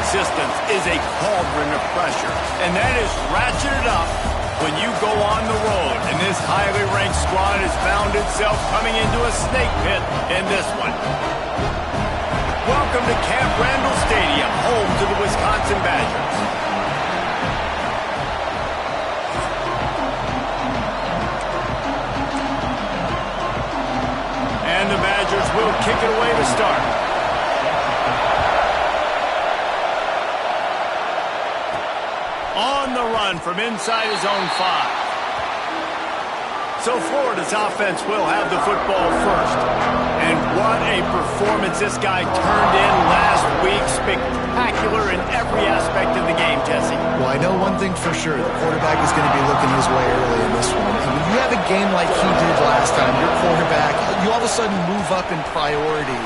resistance is a cauldron of pressure, and that is ratcheted up when you go on the road. And this highly ranked squad has found itself coming into a snake pit in this one. Welcome to Camp Randall Stadium, home to the Wisconsin Badgers. And the Badgers will kick it away to start. On the run from inside his own 5. So Florida's offense will have the football first. And what a performance this guy turned in last week. Spectacular in every aspect of the game, Jesse. Well, I know one thing for sure. The quarterback is going to be looking his way early in this one. And when you have a game like he did last time, your quarterback, you all of a sudden move up in priority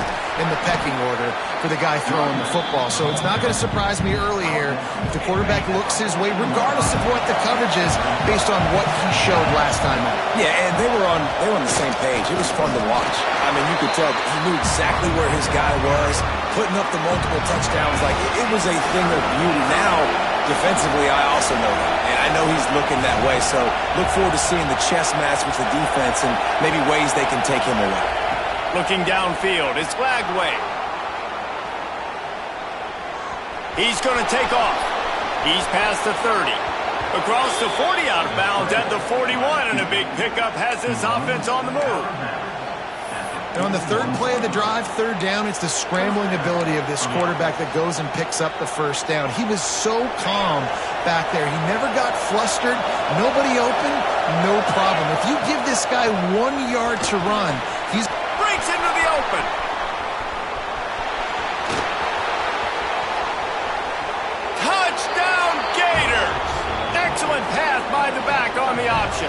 in the pecking order for the guy throwing the football. So it's not going to surprise me early here if the quarterback looks his way, regardless of what the coverage is, based on what he showed last time out. Yeah, and they were on the same page. It was fun to watch. I mean, you could tell he knew exactly where his guy was, putting up the multiple touchdowns. Like, it was a thing of beauty. Now, defensively, I also know that. And I know he's looking that way. So look forward to seeing the chess match with the defense and maybe ways they can take him away. Looking downfield, it's flagged away. He's going to take off. He's past the 30. Across the 40, out of bounds at the 41, and a big pickup has this offense on the move. And on the third play of the drive, third down, it's the scrambling ability of this quarterback that goes and picks up the first down. He was so calm back there. He never got flustered. Nobody open, no problem. If you give this guy 1 yard to run, he's breaks into the open. Touchdown, Gators! Excellent pass by the back on the option.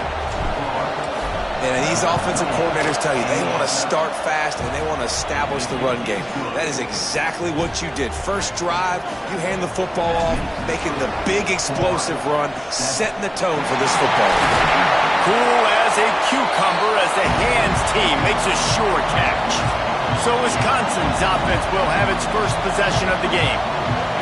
And these offensive coordinators tell you they want to start fast and they want to establish the run game. That is exactly what you did. First drive, you hand the football off, making the big explosive run, setting the tone for this football. Cool as a cucumber as the hands team makes a sure catch. So Wisconsin's offense will have its first possession of the game.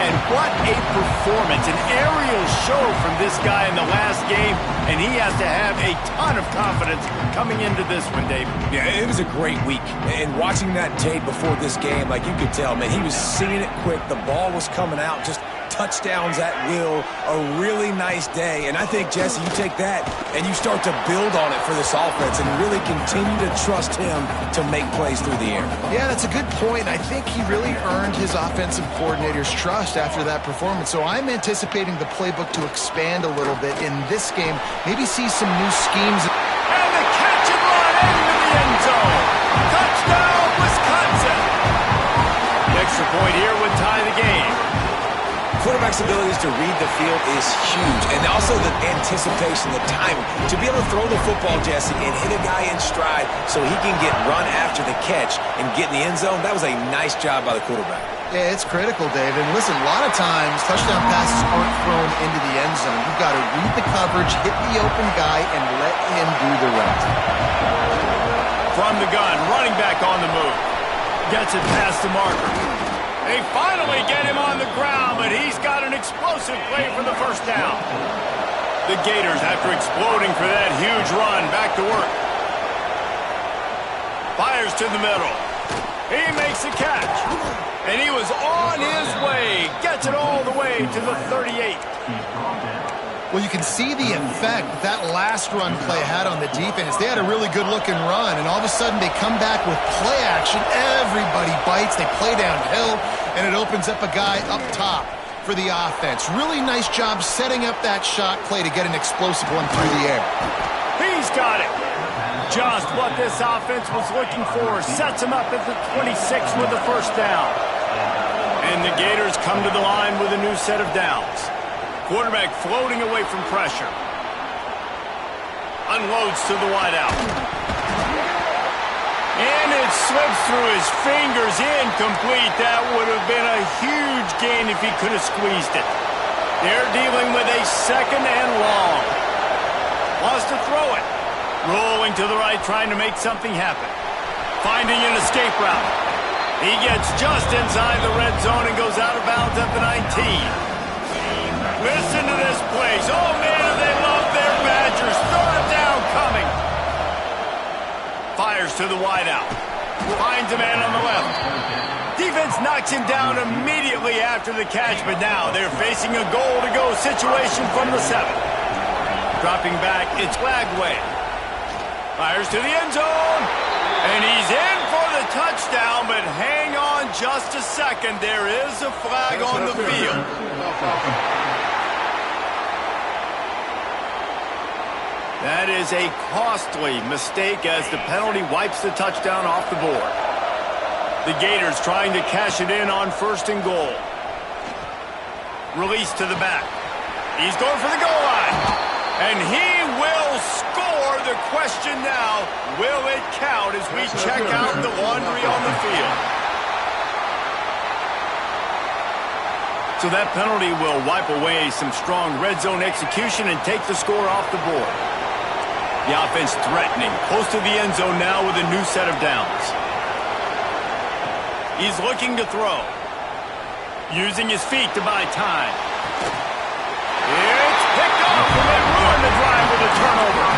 And what a performance, an aerial show from this guy in the last game, and he has to have a ton of confidence coming into this one, Dave. Yeah, it was a great week. And watching that tape before this game, like you could tell, man, he was seeing it quick. The ball was coming out, just touchdowns at will, a really nice day. And I think, Jesse, you take that and you start to build on it for this offense and really continue to trust him to make plays through the air. Yeah, that's a good point. I think he really earned his offensive coordinator's trust after that performance. So I'm anticipating the playbook to expand a little bit in this game, maybe see some new schemes. And the catch and run into the end zone. Touchdown, Wisconsin. The extra point here would tie the game. Quarterback's abilities to read the field is huge. And also the anticipation, the timing. To be able to throw the football, Jesse, and hit a guy in stride so he can get run after the catch and get in the end zone, that was a nice job by the quarterback. Yeah, it's critical, Dave. And listen, a lot of times touchdown passes aren't thrown into the end zone. You've got to read the coverage, hit the open guy, and let him do the rest. From the gun, running back on the move. Gets it past the marker. They finally get him on the ground, but he's got an explosive play for the first down. The Gators, after exploding for that huge run, back to work. Fires to the middle. He makes the catch. And he was on his way. Gets it all the way to the 38. Well, you can see the effect that last run play had on the defense. They had a really good-looking run, and all of a sudden they come back with play action. Everybody bites. They play downhill, and it opens up a guy up top for the offense. Really nice job setting up that shot play to get an explosive one through the air. He's got it. Just what this offense was looking for. Sets him up at the 26 with the first down. And the Gators come to the line with a new set of downs. Quarterback floating away from pressure. Unloads to the wideout. And it slips through his fingers. Incomplete. That would have been a huge gain if he could have squeezed it. They're dealing with a second and long. Wants to throw it. Rolling to the right, trying to make something happen. Finding an escape route. He gets just inside the red zone and goes out of bounds at the 19. Fires to the wideout. Finds a man on the left. Defense knocks him down immediately after the catch, but now they're facing a goal-to-go situation from the 7. Dropping back, it's Lagway. Fires to the end zone. And he's in for the touchdown, but hang on just a second. There is a flag on the field. That is a costly mistake as the penalty wipes the touchdown off the board. The Gators trying to cash it in on 1st and goal. Release to the back. He's going for the goal line. And he will score. The question now, will it count as we check out the laundry on the field? So that penalty will wipe away some strong red zone execution and take the score off the board. The offense threatening, close to the end zone now with a new set of downs. He's looking to throw. Using his feet to buy time. It's picked off and they ruin the drive with a turnover.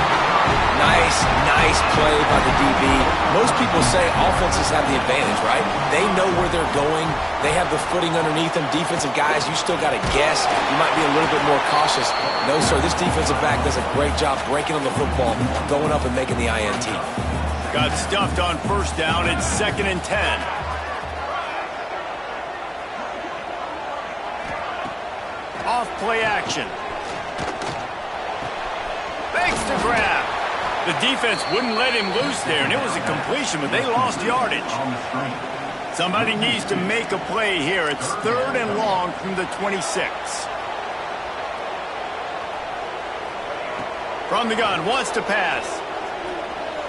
Nice play by the DB. Most people say offenses have the advantage, right? They know where they're going. They have the footing underneath them. Defensive guys, you still got to guess. You might be a little bit more cautious. No, sir, this defensive back does a great job breaking on the football, going up and making the INT. Got stuffed on 1st down. It's 2nd and 10. Off play action. Fakes to grab. The defense wouldn't let him loose there, and it was a completion, but they lost yardage. Somebody needs to make a play here. It's 3rd and long from the 26. From the gun, wants to pass.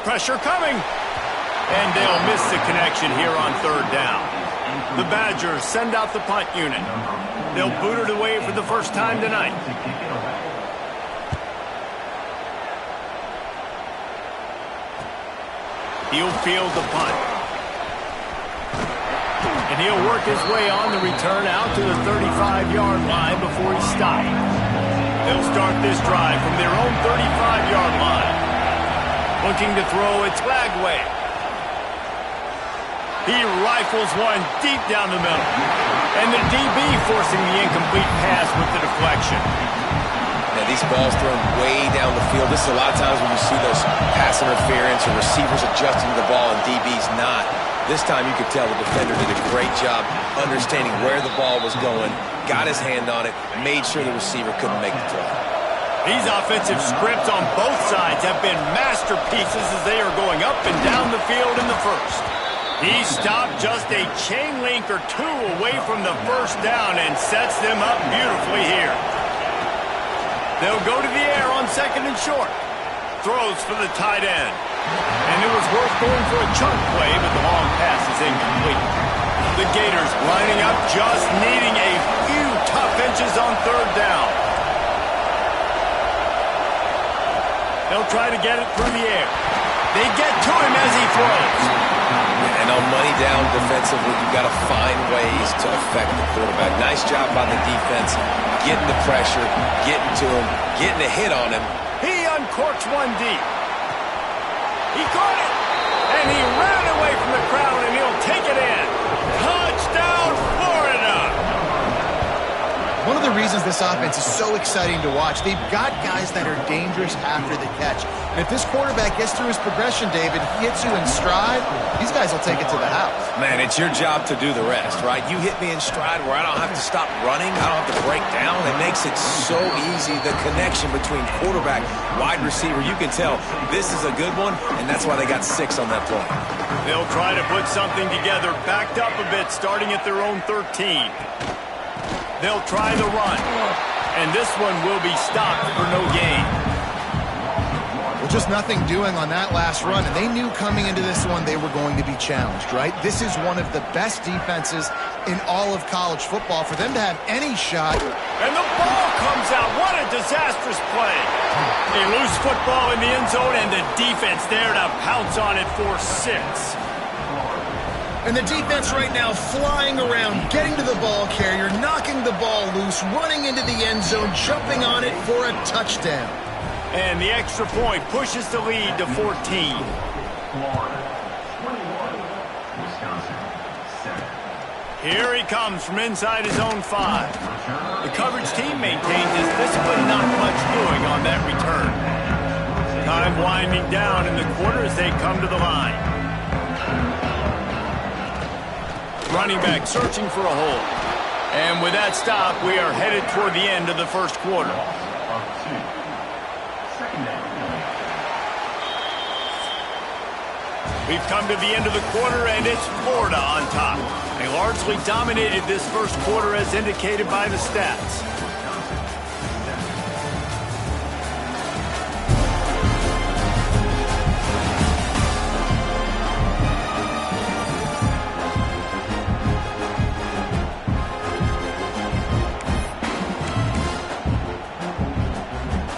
Pressure coming. And they'll miss the connection here on 3rd down. The Badgers send out the punt unit. They'll boot it away for the first time tonight. He'll field the punt. And he'll work his way on the return out to the 35-yard line before he's stopped. They'll start this drive from their own 35-yard line. Looking to throw, it's Lagway. He rifles one deep down the middle. And the DB forcing the incomplete pass with the deflection. Now, these balls thrown way down the field. This is a lot of times when you see those pass interference or receivers adjusting the ball and DB's not. This time you could tell the defender did a great job understanding where the ball was going, got his hand on it, made sure the receiver couldn't make the throw. These offensive scripts on both sides have been masterpieces as they are going up and down the field in the 1st. He stopped just a chain link or 2 away from the 1st down and sets them up beautifully here. They'll go to the air on 2nd and short. Throws for the tight end. And it was worth going for a chunk play, but the long pass is incomplete. The Gators lining up, just needing a few tough inches on 3rd down. They'll try to get it through the air. They get to him as he throws. And on money down defensively, you've got to find ways to affect the quarterback. Nice job by the defense, getting the pressure, getting to him, getting a hit on him. He uncorks one deep. He caught it, and he ran away from the crowd, and he'll take it in. Touchdown, Florida! One of the reasons this offense is so exciting to watch, they've got guys that are dangerous after the catch. And if this quarterback gets through his progression, David, he hits you in stride, these guys will take it to the house. Man, it's your job to do the rest, right? You hit me in stride where I don't have to stop running, I don't have to break down. It makes it so easy, the connection between quarterback, wide receiver. You can tell this is a good one, and that's why they got 6 on that play. They'll try to put something together, backed up a bit, starting at their own 13. They'll try the run, and this one will be stopped for no gain. Well, just nothing doing on that last run, and they knew coming into this one they were going to be challenged, right? This is one of the best defenses in all of college football. For them to have any shot. And the ball comes out. What a disastrous play. A loose football in the end zone, and the defense there to pounce on it for 6. And the defense right now flying around, getting to the ball carrier, knocking the ball loose, running into the end zone, jumping on it for a touchdown. And the extra point pushes the lead to 14. Here he comes from inside his own 5. The coverage team maintains his discipline, not much doing on that return. Time winding down in the quarter as they come to the line. Running back searching for a hole. And with that stop, we are headed toward the end of the first quarter. We've come to the end of the quarter, and it's Florida on top. They largely dominated this first quarter as indicated by the stats.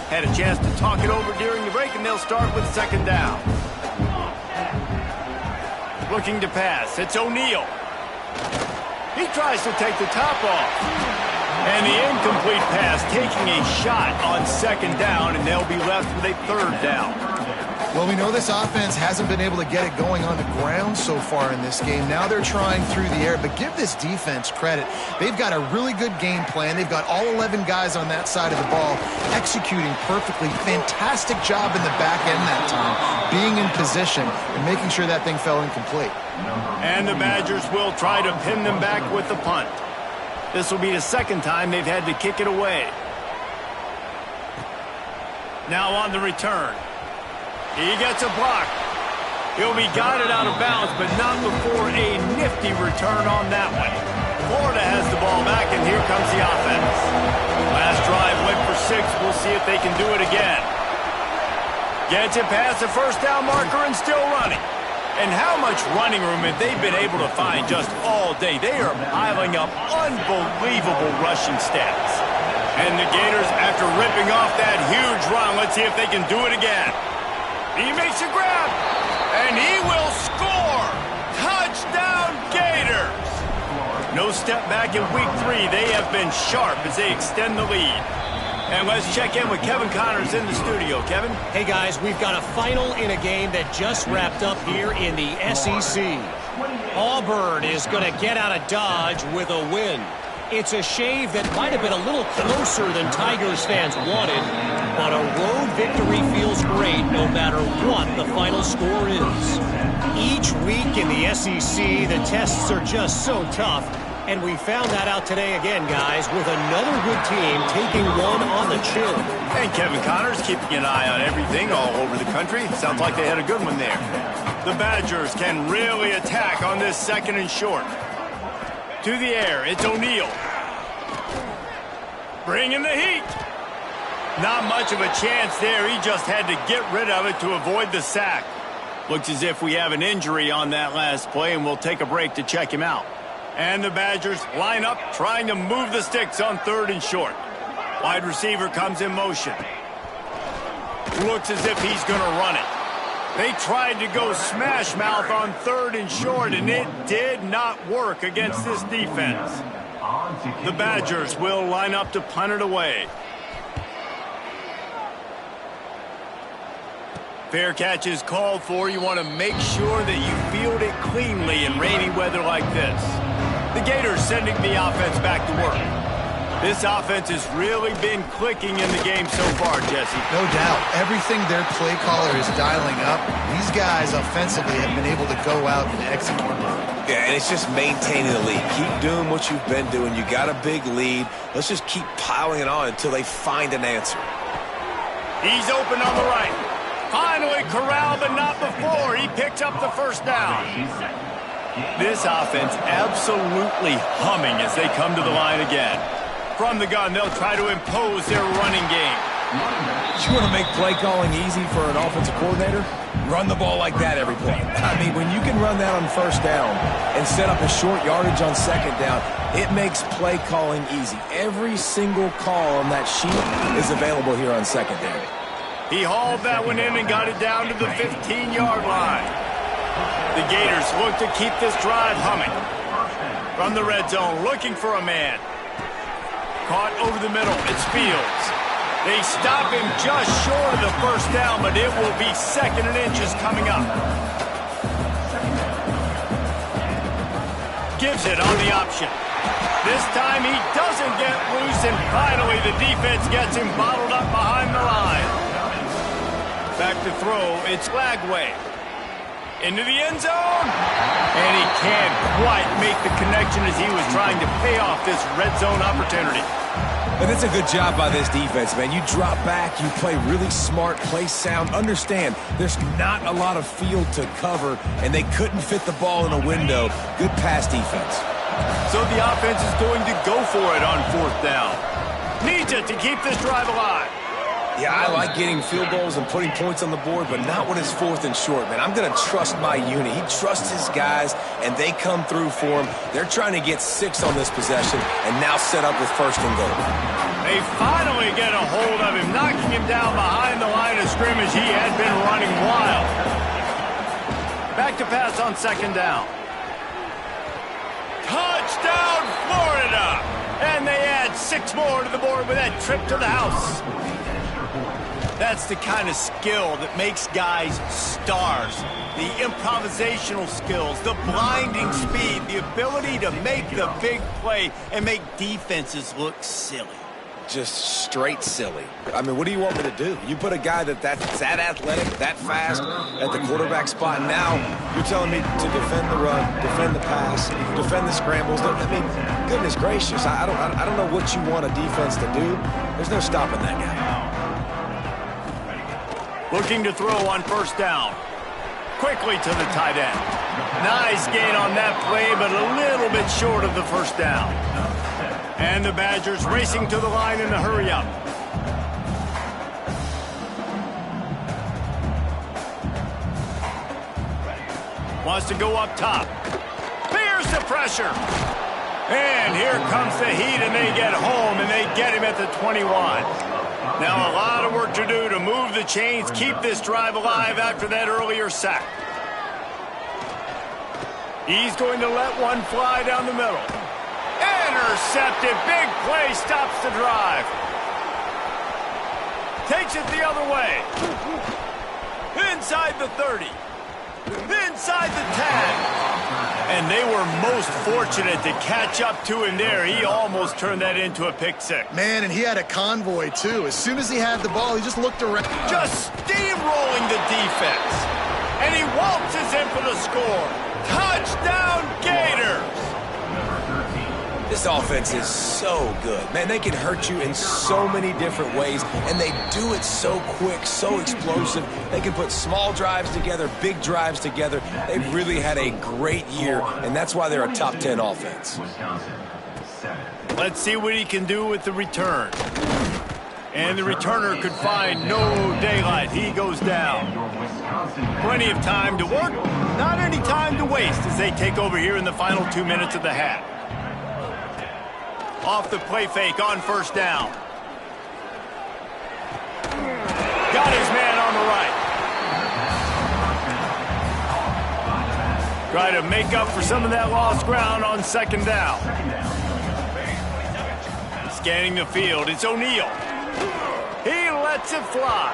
Had a chance to talk it over during the break, and they'll start with second down. Looking to pass. It's O'Neal. He tries to take the top off. And the incomplete pass taking a shot on second down, and they'll be left with a third down. Well, we know this offense hasn't been able to get it going on the ground so far in this game. Now they're trying through the air, but give this defense credit. They've got a really good game plan. They've got all 11 guys on that side of the ball executing perfectly. Fantastic job in the back end that time, being in position and making sure that thing fell incomplete. And the Badgers will try to pin them back with the punt. This will be the second time they've had to kick it away. Now on the return. He gets a block. He'll be guided out of bounds, but not before a nifty return on that one. Florida has the ball back, and here comes the offense. Last drive went for 6. We'll see if they can do it again. Gets it past the first down marker and still running. And how much running room have they been able to find just all day? They are piling up unbelievable rushing stats. And the Gators, after ripping off that huge run, let's see if they can do it again. He makes a grab, and he will score! Touchdown, Gators! No step back in week 3. They have been sharp as they extend the lead. And let's check in with Kevin Connors in the studio. Kevin? Hey, guys, we've got a final in a game that just wrapped up here in the SEC. Auburn is going to get out of Dodge with a win. It's a shave that might have been a little closer than Tigers fans wanted, but a road victory feels great no matter what the final score is. Each week in the SEC, the tests are just so tough, and we found that out today again, guys, with another good team taking one on the chin. And Kevin Connors keeping an eye on everything all over the country. Sounds like they had a good one there. The Badgers can really attack on this second and short. To the air, it's O'Neal. Bringing the heat. Not much of a chance there. He just had to get rid of it to avoid the sack. Looks as if we have an injury on that last play, and we'll take a break to check him out. And the Badgers line up, trying to move the sticks on third and short. Wide receiver comes in motion. Looks as if he's going to run it. They tried to go smash mouth on third and short, and it did not work against this defense. The Badgers will line up to punt it away. Fair catch is called for. You want to make sure that you field it cleanly in rainy weather like this. The Gators sending the offense back to work. This offense has really been clicking in the game so far, Jesse. No doubt. Everything their play caller is dialing up, these guys offensively have been able to go out and execute. Yeah, and it's just maintaining the lead. Keep doing what you've been doing. You got a big lead. Let's just keep piling it on until they find an answer. He's open on the right. Finally corralled, but not before. He picks up the first down. This offense absolutely humming as they come to the line again. From the gun, they'll try to impose their running game. You want to make play calling easy for an offensive coordinator? Run the ball like that every play. I mean, when you can run that on first down and set up a short yardage on second down, it makes play calling easy. Every single call on that sheet is available here on second down. He hauled that one in and got it down to the 15-yard line. The Gators look to keep this drive humming. From the red zone, looking for a man. Caught over the middle. It's Fields. They stop him just short of the first down, but it will be second and inches coming up. gives it on the option. This time he doesn't get loose, and finally the defense gets him bottled up behind the line. Back to throw, it's Lagway. Into the end zone. And he can't quite make the connection as he was trying to pay off this red zone opportunity. And it's a good job by this defense, man. You drop back, you play really smart, play sound. Understand, there's not a lot of field to cover, and they couldn't fit the ball in a window. Good pass defense. So the offense is going to go for it on 4th down. Needs it to keep this drive alive. Yeah, I like getting field goals and putting points on the board, but not when it's 4th and short, man. I'm going to trust my unit. He trusts his guys, and they come through for him. They're trying to get 6 on this possession and now set up with 1st and goal. They finally get a hold of him, knocking him down behind the line of scrimmage. He had been running wild. Back to pass on 2nd down. Touchdown, Florida! And they add 6 more to the board with that trip to the house. That's the kind of skill that makes guys stars. The improvisational skills, the blinding speed, the ability to make the big play and make defenses look silly. Just straight silly. I mean, what do you want me to do? You put a guy that's that athletic, that fast at the quarterback spot, and now you're telling me to defend the run, defend the pass, defend the scrambles. I mean, goodness gracious, I don't know what you want a defense to do. There's no stopping that guy. Looking to throw on 1st down. Quickly to the tight end. Nice gain on that play, but a little bit short of the 1st down. And the Badgers racing to the line in the hurry-up. Wants to go up top. Fears the pressure. And here comes the heat, and they get home, and they get him at the 21. Now a lot of work to do to move the chains, keep this drive alive after that earlier sack. He's going to let one fly down the middle. Intercepted. Big play stops the drive. Takes it the other way. Inside the 30. Inside the 10. And they were most fortunate to catch up to him there. He almost turned that into a pick 6. Man, and he had a convoy, too. As soon as he had the ball, he just looked around. Just steamrolling the defense. And he waltzes in for the score. Touchdown, Gators! This offense is so good. Man, they can hurt you in so many different ways, and they do it so quick, so explosive. They can put small drives together, big drives together. They've really had a great year, and that's why they're a top 10 offense. Let's see what he can do with the return. And the returner could find no daylight. He goes down. Plenty of time to work, not any time to waste as they take over here in the final 2 minutes of the half. Off the play fake on 1st down. Got his man on the right. Try to make up for some of that lost ground on 2nd down. Scanning the field, it's O'Neal. He lets it fly.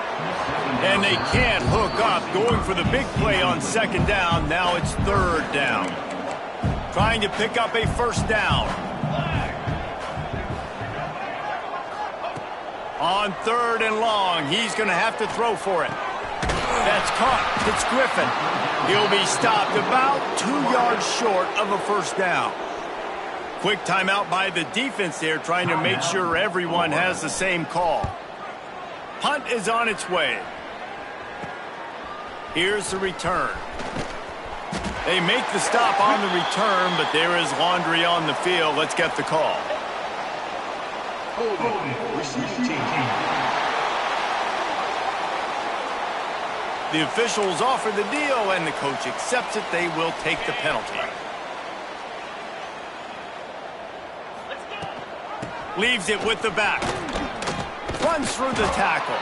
And they can't hook up, going for the big play on 2nd down. Now it's 3rd down. Trying to pick up a 1st down. On 3rd and long, he's going to have to throw for it. That's caught. It's Griffin. He'll be stopped about 2 yards short of a 1st down. Quick timeout by the defense there, trying to make sure everyone has the same call. Punt is on its way. Here's the return. They make the stop on the return, but there is laundry on the field. Let's get the call. The officials offer the deal, and the coach accepts it. They will take the penalty. Leaves it with the back. Runs through the tackle.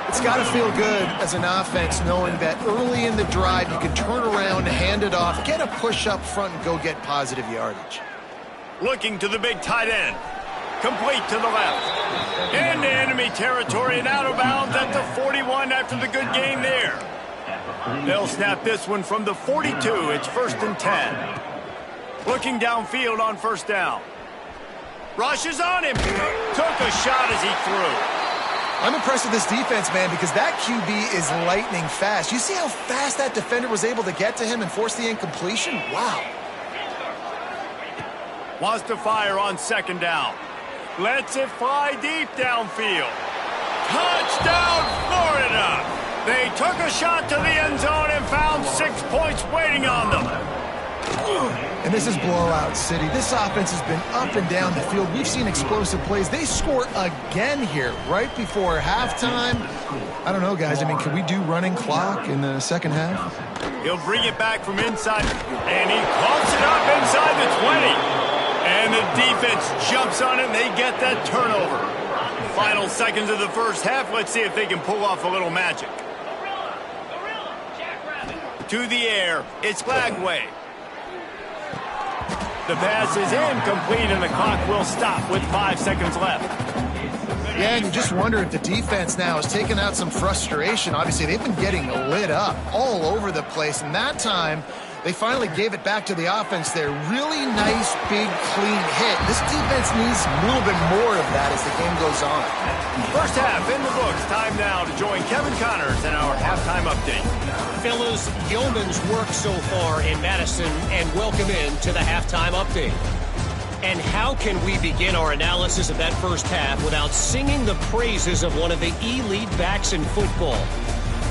It's got to feel good as an offense knowing that early in the drive you can turn around, hand it off, get a push up front, and go get positive yardage. Looking to the big tight end. Complete to the left. Into enemy territory and out of bounds at the 41 after the good gain there. They'll snap this one from the 42. It's 1st and 10. Looking downfield on first down. Rushes on him. Took a shot as he threw. I'm impressed with this defense, man, because that QB is lightning fast. You see how fast that defender was able to get to him and force the incompletion? Wow. Wants to fire on second down. Lets it fly deep downfield. Touchdown, Florida! They took a shot to the end zone and found 6 points waiting on them. And this is blowout city. This offense has been up and down the field. We've seen explosive plays. They score again here right before halftime. I don't know, guys. I mean, can we do running clock in the second half? He'll bring it back from inside, and he clumps it up inside the 20. And the defense jumps on it, and they get that turnover. Final seconds of the first half. Let's see if they can pull off a little magic. To the air. It's Flagway. The pass is incomplete, and the clock will stop with 5 seconds left. Yeah, and you just wonder if the defense now has taken out some frustration. Obviously, they've been getting lit up all over the place, and that time they finally gave it back to the offense there. Really nice, big, clean hit. This defense needs a little bit more of that as the game goes on. First half in the books. Time now to join Kevin Connors in our halftime update. Fellas, yeoman's work so far in Madison, and welcome in to the halftime update. And how can we begin our analysis of that first half without singing the praises of one of the elite backs in football?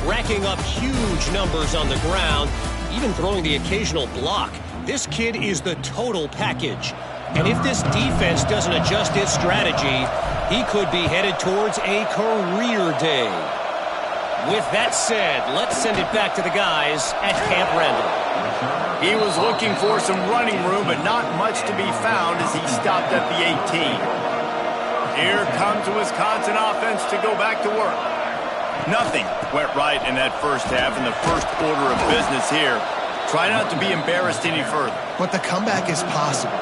Racking up huge numbers on the ground, even throwing the occasional block. This kid is the total package. And if this defense doesn't adjust its strategy, he could be headed towards a career day. With that said, let's send it back to the guys at Camp Randall. He was looking for some running room, but not much to be found as he stopped at the 18. Here comes the Wisconsin offense to go back to work. Nothing went right in that first half, in the first order of business here. Try not to be embarrassed any further. But the comeback is possible.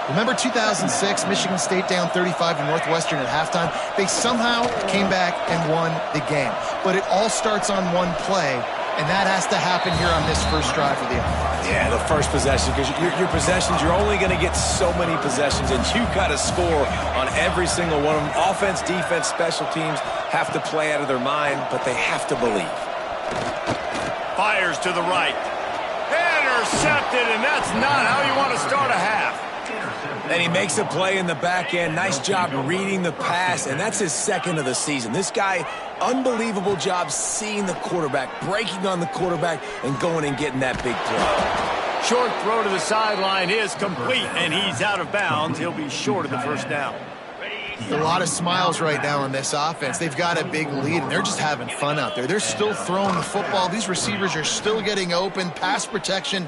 Remember 2006, Michigan State down 35 to Northwestern at halftime? They somehow came back and won the game. But it all starts on one play, and that has to happen here on this first drive of the offense. Yeah, the first possession, because your possessions, you're only going to get so many possessions, and you've got to score on every single one of them. Offense, defense, special teams have to play out of their mind, but they have to believe. Fires to the right. Intercepted, and that's not how you want to start a half. And he makes a play in the back end. Nice job reading the pass, and that's his second of the season. This guy, unbelievable job seeing the quarterback, breaking on the quarterback, and going and getting that big play. Short throw to the sideline is complete, and he's out of bounds. He'll be short of the first down. A lot of smiles right now on this offense. They've got a big lead, and they're just having fun out there. They're still throwing the football. These receivers are still getting open. Pass protection.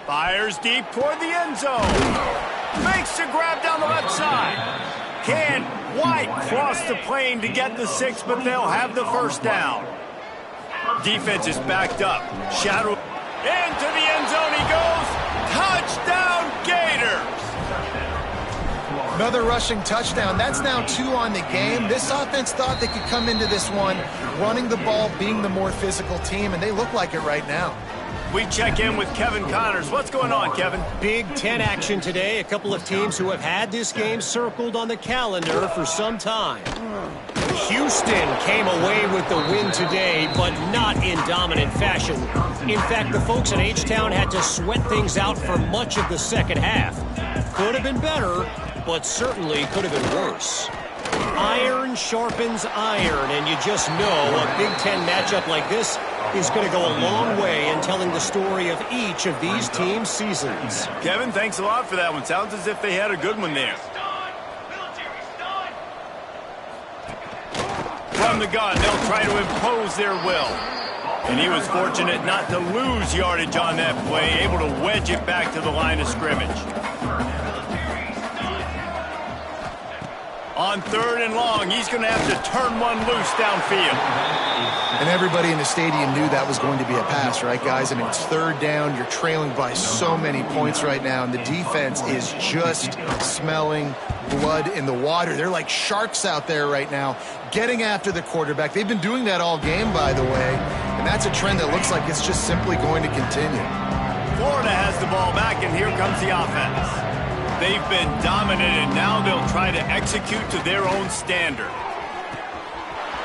Fires deep toward the end zone. Makes the grab down the left side. Can't quite cross the plane to get the 6, but they'll have the first down. Defense is backed up. Shadow into the end zone he goes. Touchdown, Gators. Another rushing touchdown. That's now 2 on the game. This offense thought they could come into this one running the ball, being the more physical team, and they look like it right now. We check in with Kevin Connors. What's going on, Kevin? Big Ten action today. A couple of teams who have had this game circled on the calendar for some time. Houston came away with the win today, but not in dominant fashion. In fact, the folks in H-Town had to sweat things out for much of the second half. Could have been better, but certainly could have been worse. Iron sharpens iron, and you just know a Big Ten matchup like this is going to go a long way in telling the story of each of these teams' seasons. Kevin, thanks a lot for that one. Sounds as if they had a good one there. From the gun, they'll try to impose their will. And he was fortunate not to lose yardage on that play, able to wedge it back to the line of scrimmage. On 3rd and long, he's going to have to turn one loose downfield. And everybody in the stadium knew that was going to be a pass, right, guys? I mean, it's 3rd down. You're trailing by so many points right now, and the defense is just smelling blood in the water. They're like sharks out there right now, getting after the quarterback. They've been doing that all game, by the way, and that's a trend that looks like it's just simply going to continue. Florida has the ball back, and here comes the offense. They've been dominant, and now they'll try to execute to their own standard.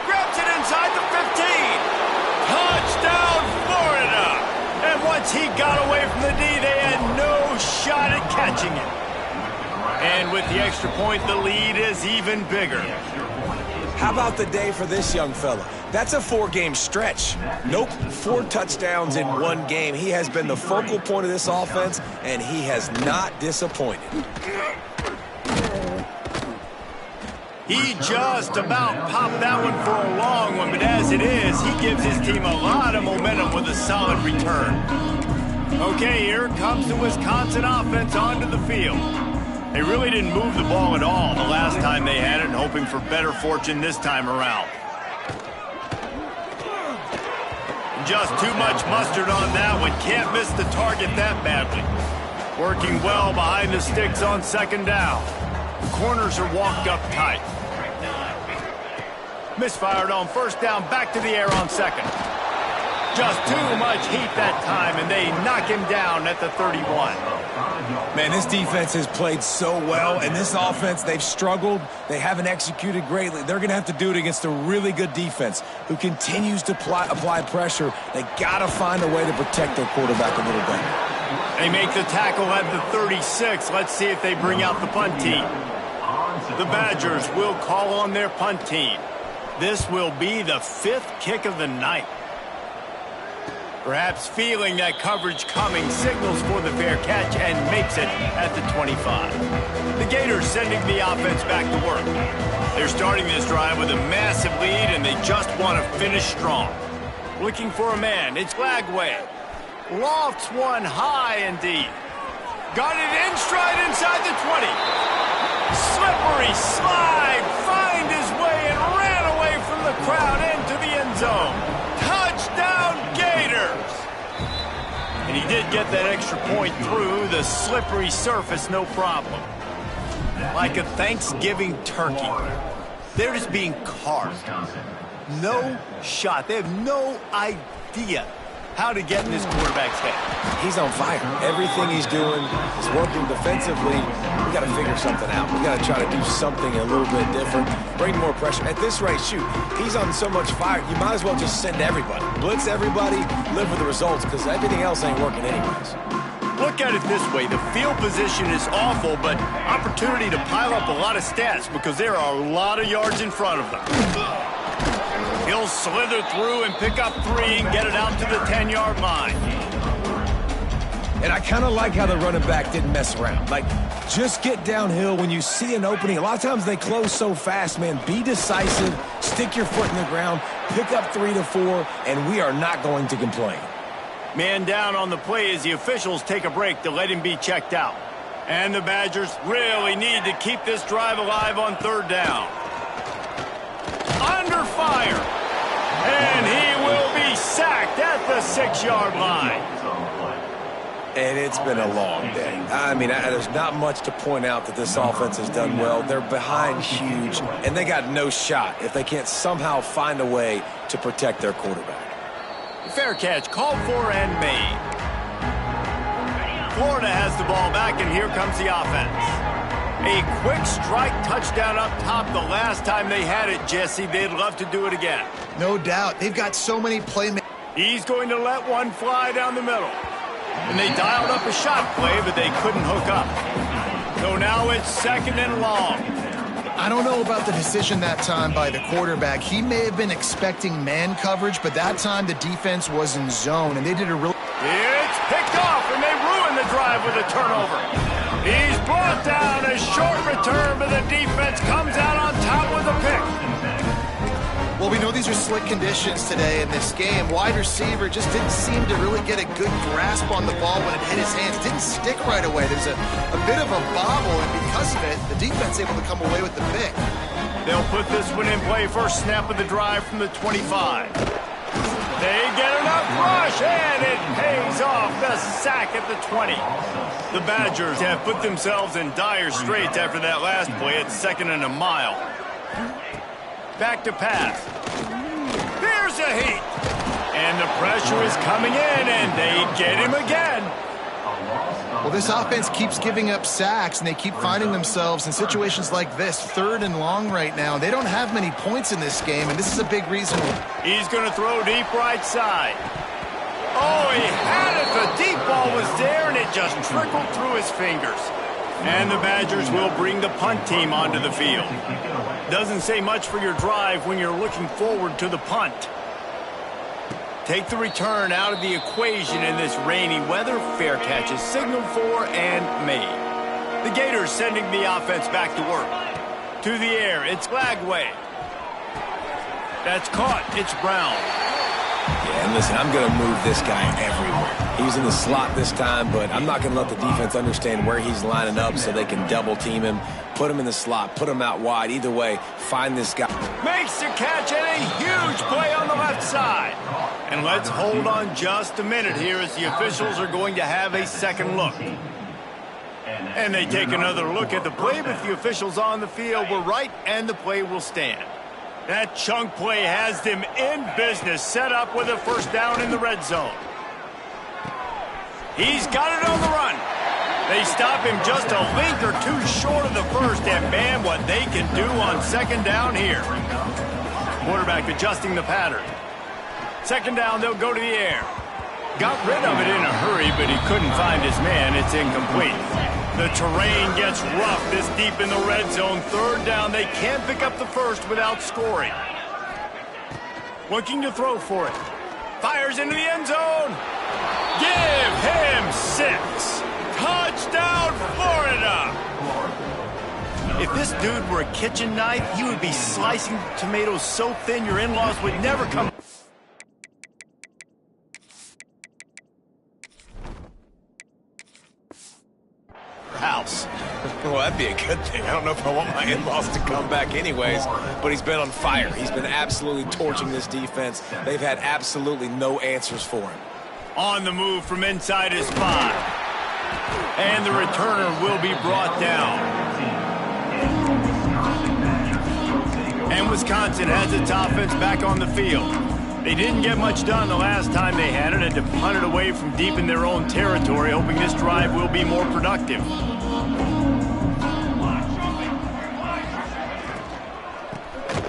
Grabs it inside the 15. Touchdown, Florida! And once he got away from the D, they had no shot at catching it. And with the extra point, the lead is even bigger. How about the day for this young fella? That's a 4-game stretch. Nope, 4 touchdowns in 1 game. He has been the focal point of this offense, and he has not disappointed. He just about popped that one for a long one, but as it is, he gives his team a lot of momentum with a solid return. Okay, here comes the Wisconsin offense onto the field. They really didn't move the ball at all the last time they had it, and hoping for better fortune this time around. Just too much mustard on that one. Can't miss the target that badly. Working well behind the sticks on second down. The corners are walked up tight. Misfired on first down, back to the air on second. Just too much heat that time, and they knock him down at the 31. Man, this defense has played so well, and this offense, they've struggled. They haven't executed greatly. They're going to have to do it against a really good defense who continues to apply pressure. They got to find a way to protect their quarterback a little better. They make the tackle at the 36. Let's see if they bring out the punt team. The Badgers will call on their punt team. This will be the 5th kick of the night. Perhaps feeling that coverage coming, signals for the fair catch and makes it at the 25. The Gators sending the offense back to work. They're starting this drive with a massive lead, and they just want to finish strong. Looking for a man, it's Lagway. Lofts one high and deep. Got it in stride inside the 20. Slippery slide, find his way and ran away from the crowd into the end zone. Touchdown, Gators! And he did get that extra point through the slippery surface, no problem. Like a Thanksgiving turkey. They're just being carved. No shot. They have no idea how to get in this quarterback's head. He's on fire. Everything he's doing is working defensively. We got to figure something out. We got to try to do something a little bit different. Bring more pressure. At this rate, shoot, he's on so much fire, you might as well just send everybody. Blitz everybody, live with the results, because everything else ain't working anyways. Look at it this way. The field position is awful, but opportunity to pile up a lot of stats because there are a lot of yards in front of them. He'll slither through and pick up 3 and get it out to the 10-yard line. And I kind of like how the running back didn't mess around. Like, just get downhill when you see an opening. A lot of times they close so fast, man. Be decisive, stick your foot in the ground, pick up 3 to 4, and we are not going to complain. Man down on the play as the officials take a break to let him be checked out. And the Badgers really need to keep this drive alive on 3rd down. Under fire. And he will be sacked at the 6-yard line. And it's been a long day. I mean, there's not much to point out that this offense has done well. They're behind huge, and they got no shot if they can't somehow find a way to protect their quarterback. Fair catch called for and made. Florida has the ball back, and here comes the offense. A quick strike touchdown up top the last time they had it, Jesse. They'd love to do it again. No doubt. They've got so many playmakers. He's going to let one fly down the middle. And they dialed up a shot play, but they couldn't hook up. So now it's 2nd and long. I don't know about the decision that time by the quarterback. He may have been expecting man coverage, but that time the defense was in zone, and they did a real... It's picked off, and they ruin the drive with a turnover. He's brought down, a short return, but the defense comes out on top with a pick. Well, we know these are slick conditions today in this game. Wide receiver just didn't seem to really get a good grasp on the ball when it hit his hands. Didn't stick right away. There's a bit of a bobble, and because of it, the defense able to come away with the pick. They'll put this one in play. First snap of the drive from the 25. They get enough rush, and it pays off. The sack at the 20. The Badgers have put themselves in dire straits after that last play. It's 2nd and a mile. Back to pass. There's a heat. And the pressure is coming in, and they get him again. Well, this offense keeps giving up sacks, and they keep finding themselves in situations like this, 3rd and long right now. They don't have many points in this game, and this is a big reason. He's going to throw deep right side. Oh, he had it. The deep ball was there, and it just trickled through his fingers. And the Badgers will bring the punt team onto the field. Doesn't say much for your drive when you're looking forward to the punt. Take the return out of the equation in this rainy weather. Fair catch is signaled for and made. The Gators sending the offense back to work. To the air, it's Glagway. That's caught. It's Brown. Yeah, and listen, I'm going to move this guy everywhere. He's in the slot this time, but I'm not going to let the defense understand where he's lining up so they can double team him. Put him in the slot, put him out wide. Either way, find this guy. Makes the catch and a huge play on the left side. And let's hold on just a minute here as the officials are going to have a second look. And they take another look at the play, but the officials on the field were right, and the play will stand. That chunk play has them in business, set up with a first down in the red zone. He's got it on the run. They stop him just a link or two short of the first, and man, what they can do on second down here. Quarterback adjusting the pattern. Second down, they'll go to the air. Got rid of it in a hurry, but he couldn't find his man. It's incomplete. The terrain gets rough this deep in the red zone. Third down, they can't pick up the first without scoring. Looking to throw for it. Fires into the end zone. Give him 6. Touchdown, Florida. If this dude were a kitchen knife, he would be slicing tomatoes so thin your in-laws would never come. House. Well, that'd be a good thing. I don't know if I want my in-laws to come back anyways, but he's been on fire. He's been absolutely torching this defense. They've had absolutely no answers for him. On the move from inside his 5. And the returner will be brought down. And Wisconsin has its offense back on the field. They didn't get much done the last time they had it, and to punt it away from deep in their own territory, hoping this drive will be more productive.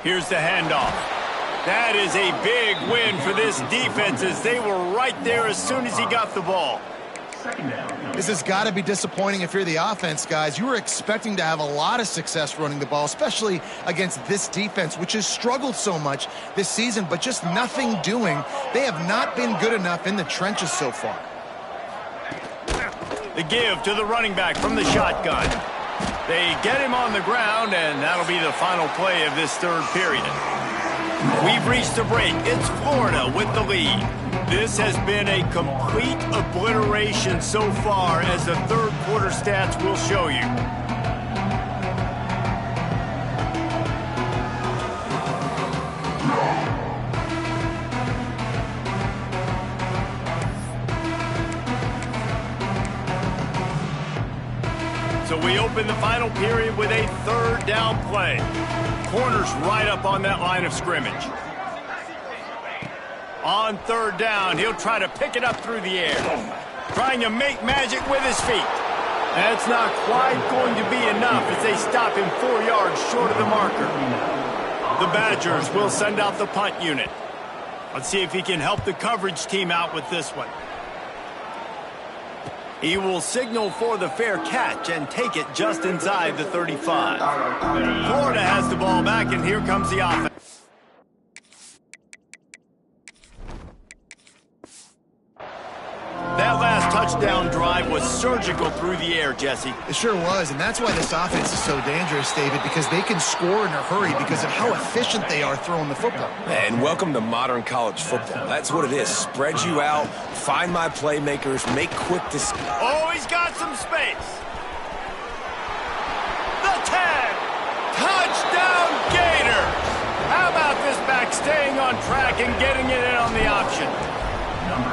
Here's the handoff. That is a big win for this defense as they were right there as soon as he got the ball. This has got to be disappointing if you're the offense, guys. You were expecting to have a lot of success running the ball, especially against this defense, which has struggled so much this season, but just nothing doing. They have not been good enough in the trenches so far. The give to the running back from the shotgun. They get him on the ground, and that'll be the final play of this third period. We've reached a break. It's Florida with the lead. This has been a complete obliteration so far, as the third quarter stats will show you. So we open the final period with a third down play. Corner's right up on that line of scrimmage. On third down, he'll try to pick it up through the air. Trying to make magic with his feet. That's not quite going to be enough as they stop him 4 yards short of the marker. The Badgers will send out the punt unit. Let's see if he can help the coverage team out with this one. He will signal for the fair catch and take it just inside the 35. Florida has the ball back, and here comes the offense. That last touchdown drive was surgical through the air, Jesse. It sure was, and that's why this offense is so dangerous, David, because they can score in a hurry because of how efficient they are throwing the football. And welcome to modern college football. That's what it is. Spread you out, find my playmakers, make quick decisions. Oh, he's got some space. The 10. Touchdown, Gators. How about this back staying on track and getting it in on the option?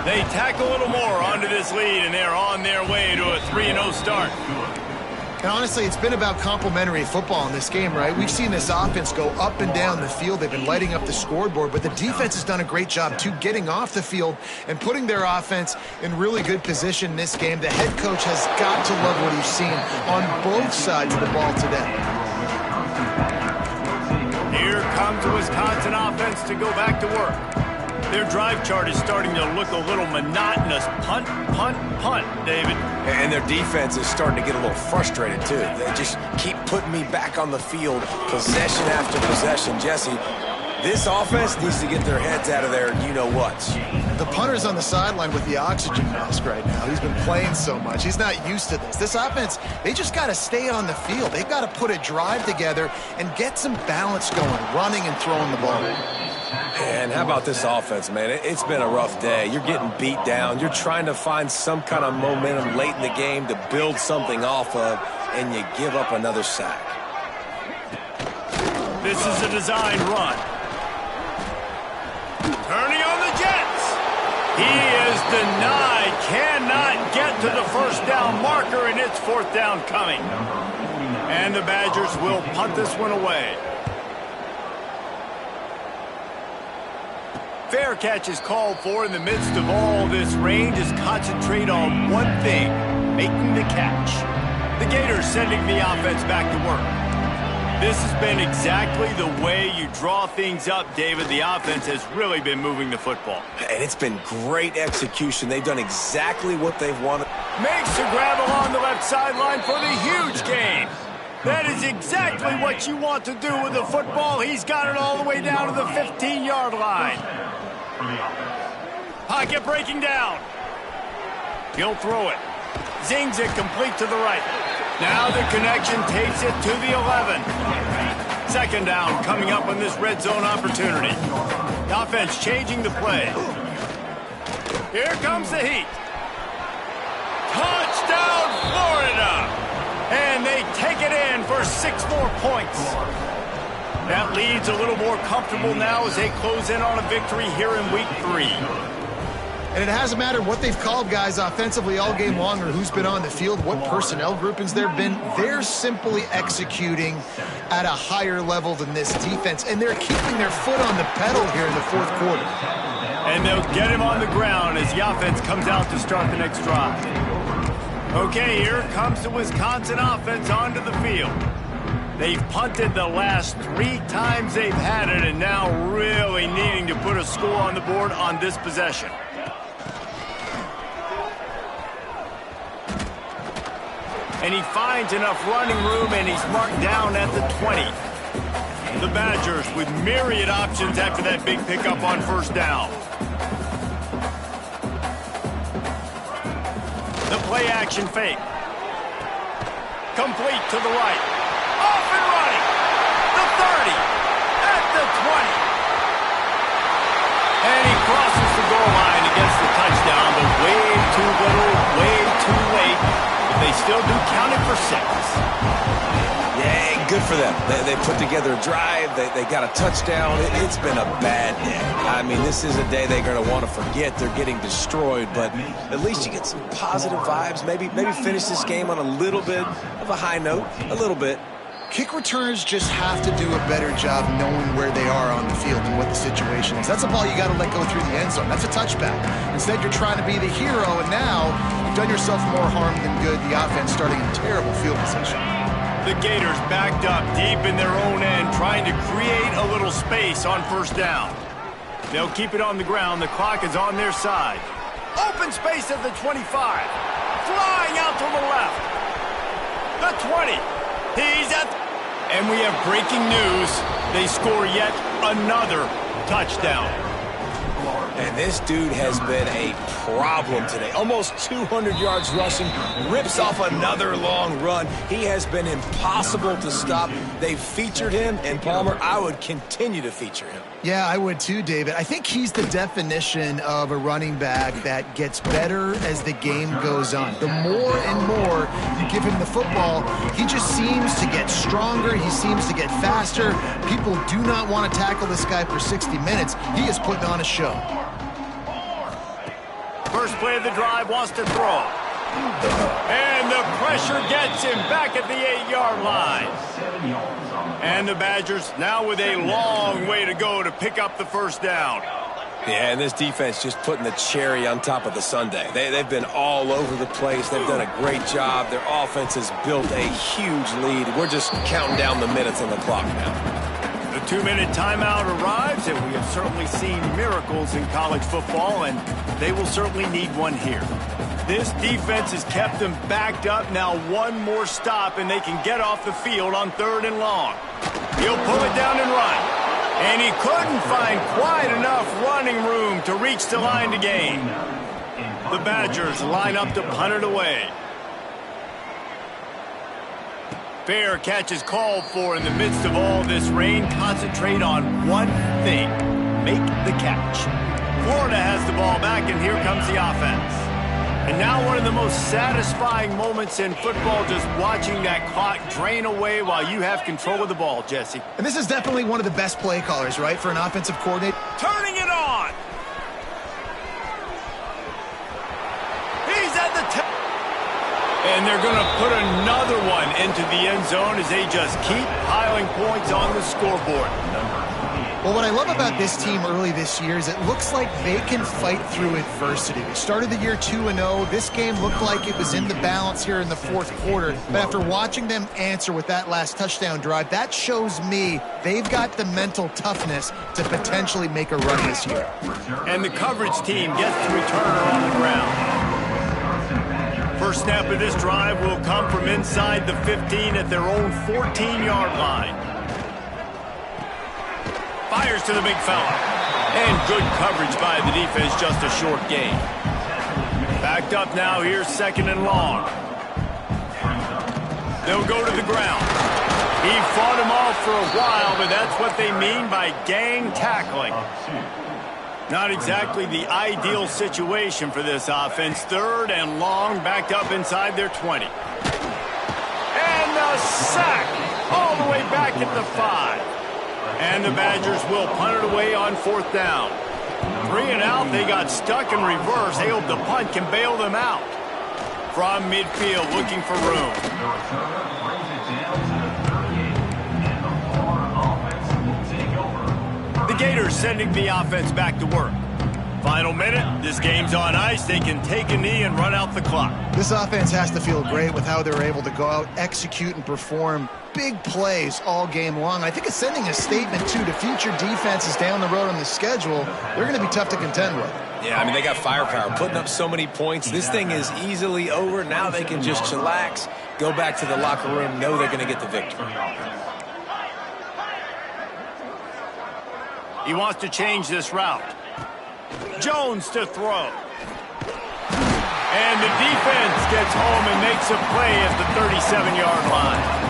They tack a little more onto this lead, and they're on their way to a 3-0 start. And honestly, it's been about complementary football in this game, right? We've seen this offense go up and down the field. They've been lighting up the scoreboard, but the defense has done a great job, too, getting off the field and putting their offense in really good position in this game. The head coach has got to love what he's seen on both sides of the ball today. Here comes the Wisconsin offense to go back to work. Their drive chart is starting to look a little monotonous. Punt, punt, punt, David. And their defense is starting to get a little frustrated, too. They just keep putting me back on the field, possession after possession. Jesse, this offense needs to get their heads out of there, you-know-whats. The punter's on the sideline with the oxygen mask right now. He's been playing so much. He's not used to this. This offense, they just got to stay on the field. They've got to put a drive together and get some balance going, running and throwing the ball. And how about this offense, man? It's been a rough day. You're getting beat down. You're trying to find some kind of momentum late in the game to build something off of, and you give up another sack. This is a design run. Turning on the Jets. He is denied. Cannot get to the first down marker, and it's fourth down coming. And the Badgers will punt this one away. Fair catch is called for in the midst of all this rain. Just concentrate on one thing, making the catch. The Gators sending the offense back to work. This has been exactly the way you draw things up, David. The offense has really been moving the football. And it's been great execution. They've done exactly what they've wanted. Makes the grab along the left sideline for the huge gain. That is exactly what you want to do with the football. He's got it all the way down to the 15-yard line. Pocket breaking down. He'll throw it. Zings it complete to the right. Now the connection takes it to the 11. Second down coming up on this red zone opportunity. The offense changing the play. Here comes the heat. Touchdown, Florida! And they take it in for 6 more points. That lead's a little more comfortable now as they close in on a victory here in week 3. And it hasn't mattered what they've called guys offensively all game long or who's been on the field, what personnel groupings there have been. They're simply executing at a higher level than this defense, and they're keeping their foot on the pedal here in the fourth quarter. And they'll get him on the ground as the offense comes out to start the next drive. Okay, here comes the Wisconsin offense onto the field. They've punted the last 3 times they've had it, and now really needing to put a score on the board on this possession. And he finds enough running room, and he's marked down at the 20. The Badgers with myriad options after that big pickup on first down. The play action fake. Complete to the right. Off and running. The 30. At the 20. And he crosses the goal line against the touchdown, but way too little, way too late. But they still do count it for 6. Yeah, good for them. They put together a drive. They got a touchdown. It's been a bad day. I mean, this is a day they're going to want to forget. They're getting destroyed, but at least you get some positive vibes. Maybe finish this game on a little bit of a high note, a little bit. Kick returners just have to do a better job knowing where they are on the field and what the situation is. That's a ball you got to let go through the end zone. That's a touchback. Instead, you're trying to be the hero, and now you've done yourself more harm than good. The offense starting in terrible field position. The Gators backed up deep in their own end, trying to create a little space on first down. They'll keep it on the ground. The clock is on their side. Open space at the 25. Flying out to the left. The 20. He's at... And we have breaking news. They score yet another touchdown. And this dude has been a problem today. Almost 200 yards rushing, rips off another long run. He has been impossible to stop. They've featured him, and Palmer, I would continue to feature him. Yeah, I would too, David. I think he's the definition of a running back that gets better as the game goes on. The more and more you give him the football, he just seems to get stronger. He seems to get faster. People do not want to tackle this guy for 60 minutes. He is putting on a show. First play of the drive, wants to throw. And the pressure gets him back at the 8-yard line. And the Badgers now with a long way to go to pick up the first down. Yeah, and this defense just putting the cherry on top of the sundae. They've been all over the place. They've done a great job. Their offense has built a huge lead. We're just counting down the minutes on the clock now. The 2-minute timeout arrives, and we have certainly seen miracles in college football, and they will certainly need one here. This defense has kept them backed up. Now one more stop, and they can get off the field on 3rd and long. He'll pull it down and run. And he couldn't find quite enough running room to reach the line to gain. The Badgers line up to punt it away. Fair catch is called for in the midst of all this rain. Concentrate on one thing. Make the catch. Florida has the ball back, and here comes the offense. And now one of the most satisfying moments in football, just watching that clock drain away while you have control of the ball, Jesse. And this is definitely one of the best play callers, right, for an offensive coordinator. Turning it on. He's at the top. And they're going to put another one into the end zone as they just keep piling points on the scoreboard. Well, what I love about this team early this year is it looks like they can fight through adversity. They started the year 2-0. This game looked like it was in the balance here in the 4th quarter. But after watching them answer with that last touchdown drive, that shows me they've got the mental toughness to potentially make a run this year. And the coverage team gets the returner on the ground. First snap of this drive will come from inside the 15 at their own 14-yard line. Fires to the big fella. And good coverage by the defense, just a short gain. Backed up now, here's 2nd and long. They'll go to the ground. He fought him off for a while, but that's what they mean by gang tackling. Not exactly the ideal situation for this offense. 3rd and long, backed up inside their 20. And the sack all the way back at the 5. And the Badgers will punt it away on 4th down. 3 and out, they got stuck in reverse. They hope the punt can bail them out. From midfield, looking for room. The Gators sending the offense back to work. Final minute, this game's on ice. They can take a knee and run out the clock. This offense has to feel great with how they're able to go out, execute, and perform big plays all game long. I think it's sending a statement, too, to future defenses down the road on the schedule. They're going to be tough to contend with. Yeah, I mean, they got firepower, putting up so many points. This thing is easily over. Now they can just chillax, go back to the locker room, know they're going to get the victory. He wants to change this route. Jones to throw. And the defense gets home and makes a play at the 37-yard line.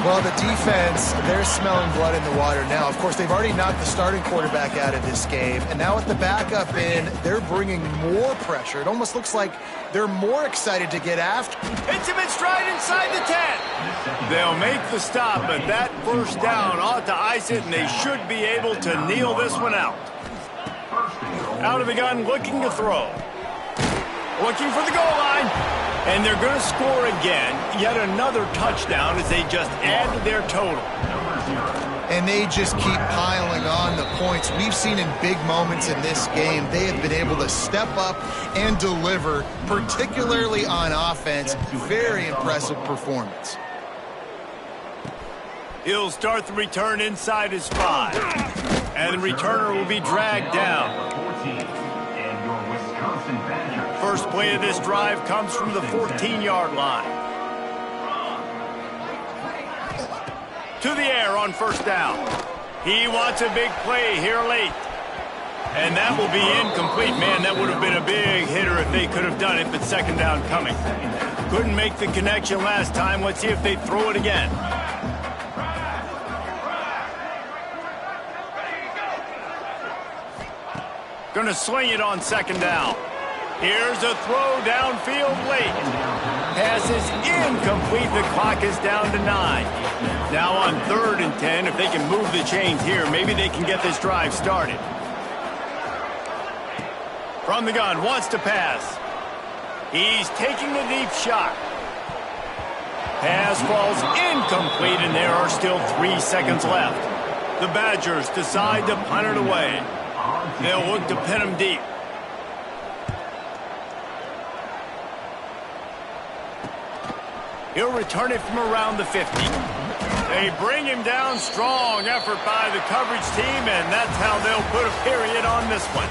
Well, the defense, they're smelling blood in the water now. Of course, they've already knocked the starting quarterback out of this game. And now with the backup in, they're bringing more pressure. It almost looks like they're more excited to get after. Hits him in stride inside the 10. They'll make the stop, but that first down ought to ice it, and they should be able to kneel this one out. Out of the gun, looking to throw. Looking for the goal line. And they're going to score again. Yet another touchdown as they just add to their total. And they just keep piling on the points. We've seen in big moments in this game, they have been able to step up and deliver, particularly on offense. Very impressive performance. He'll start the return inside his 5. And the returner will be dragged down. First play of this drive comes from the 14-yard line. To the air on first down. He wants a big play here late. And that will be incomplete. Man, that would have been a big hitter if they could have done it, but 2nd down coming. Couldn't make the connection last time. Let's see if they throw it again. Going to sling it on 2nd down. Here's a throw downfield late. Pass is incomplete. The clock is down to 9. Now on 3rd and 10, if they can move the chains here, maybe they can get this drive started. From the gun, wants to pass. He's taking the deep shot. Pass falls incomplete, and there are still 3 seconds left. The Badgers decide to punt it away. They'll look to pin him deep. He'll return it from around the 50. They bring him down. Strong effort by the coverage team, and that's how they'll put a period on this one.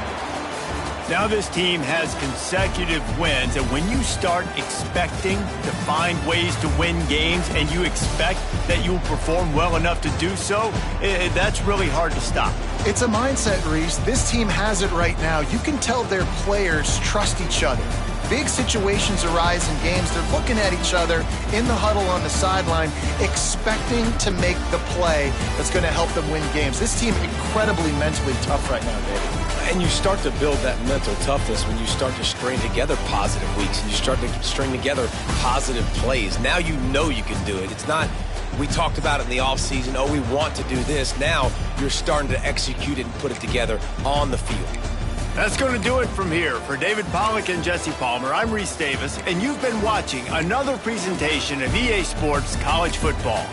Now this team has consecutive wins, and when you start expecting to find ways to win games and you expect that you'll perform well enough to do so, that's really hard to stop. It's a mindset, Reese. This team has it right now. You can tell their players trust each other. Big situations arise in games. They're looking at each other in the huddle on the sideline, expecting to make the play that's going to help them win games. This team incredibly mentally tough right now, David. And you start to build that mental toughness when you start to string together positive weeks and you start to string together positive plays. Now you know you can do it. It's not, we talked about it in the offseason, oh, we want to do this. Now you're starting to execute it and put it together on the field. That's going to do it from here. For David Pollack and Jesse Palmer, I'm Reese Davis, and you've been watching another presentation of EA Sports College Football.